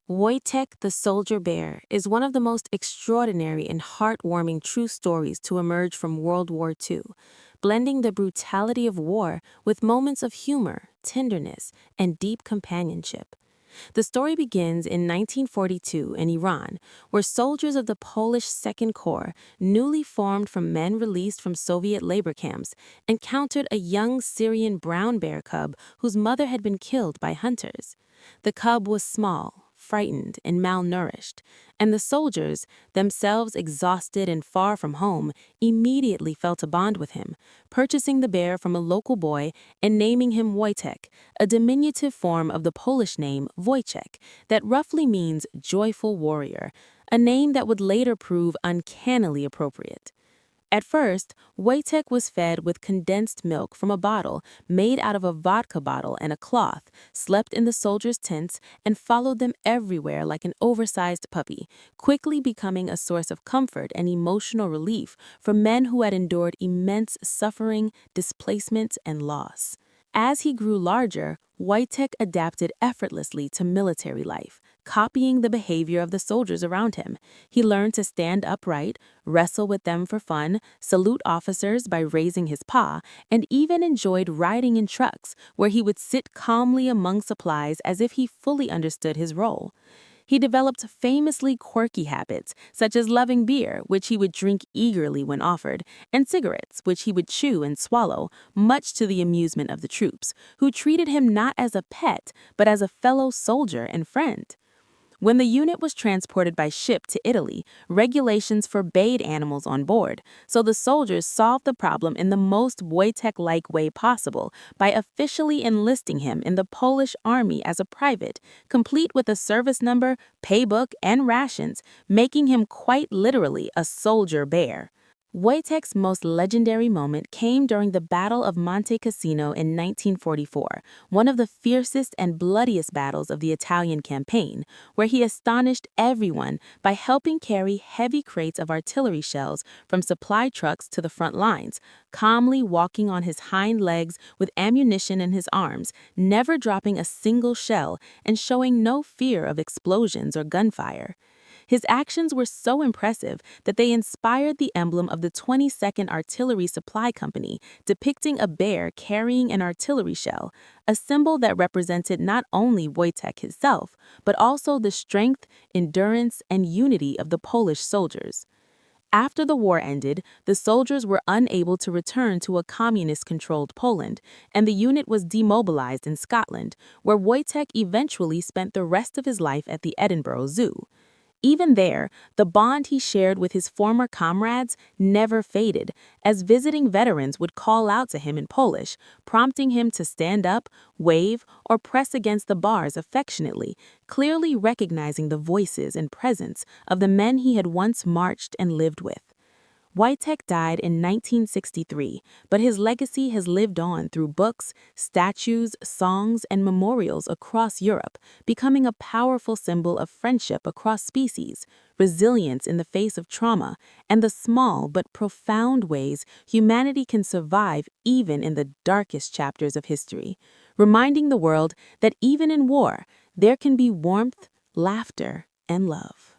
Wojtek the Soldier Bear is one of the most extraordinary and heartwarming true stories to emerge from World War II, blending the brutality of war with moments of humor, tenderness, and deep companionship. The story begins in 1942 in Iran, where soldiers of the Polish Second Corps, newly formed from men released from Soviet labor camps, encountered a young Syrian brown bear cub whose mother had been killed by hunters. The cub was small, frightened, and malnourished, and the soldiers, themselves exhausted and far from home, immediately felt a bond with him, purchasing the bear from a local boy and naming him Wojtek, a diminutive form of the Polish name Wojciech that roughly means joyful warrior, a name that would later prove uncannily appropriate. At first, Wojtek was fed with condensed milk from a bottle made out of a vodka bottle and a cloth, slept in the soldiers' tents, and followed them everywhere like an oversized puppy, quickly becoming a source of comfort and emotional relief for men who had endured immense suffering, displacement, and loss. As he grew larger, Wojtek adapted effortlessly to military life, copying the behavior of the soldiers around him. He learned to stand upright, wrestle with them for fun, salute officers by raising his paw, and even enjoyed riding in trucks, where he would sit calmly among supplies as if he fully understood his role. He developed famously quirky habits, such as loving beer, which he would drink eagerly when offered, and cigarettes, which he would chew and swallow, much to the amusement of the troops, who treated him not as a pet, but as a fellow soldier and friend. When the unit was transported by ship to Italy, regulations forbade animals on board, so the soldiers solved the problem in the most Wojtek-like way possible by officially enlisting him in the Polish army as a private, complete with a service number, paybook, and rations, making him quite literally a soldier bear. Wojtek's most legendary moment came during the Battle of Monte Cassino in 1944, one of the fiercest and bloodiest battles of the Italian campaign, where he astonished everyone by helping carry heavy crates of artillery shells from supply trucks to the front lines, calmly walking on his hind legs with ammunition in his arms, never dropping a single shell, and showing no fear of explosions or gunfire. His actions were so impressive that they inspired the emblem of the 22nd Artillery Supply Company, depicting a bear carrying an artillery shell, a symbol that represented not only Wojtek himself, but also the strength, endurance, and unity of the Polish soldiers. After the war ended, the soldiers were unable to return to a communist-controlled Poland, and the unit was demobilized in Scotland, where Wojtek eventually spent the rest of his life at the Edinburgh Zoo. Even there, the bond he shared with his former comrades never faded, as visiting veterans would call out to him in Polish, prompting him to stand up, wave, or press against the bars affectionately, clearly recognizing the voices and presence of the men he had once marched and lived with. Wojtek died in 1963, but his legacy has lived on through books, statues, songs, and memorials across Europe, becoming a powerful symbol of friendship across species, resilience in the face of trauma, and the small but profound ways humanity can survive even in the darkest chapters of history, reminding the world that even in war, there can be warmth, laughter, and love.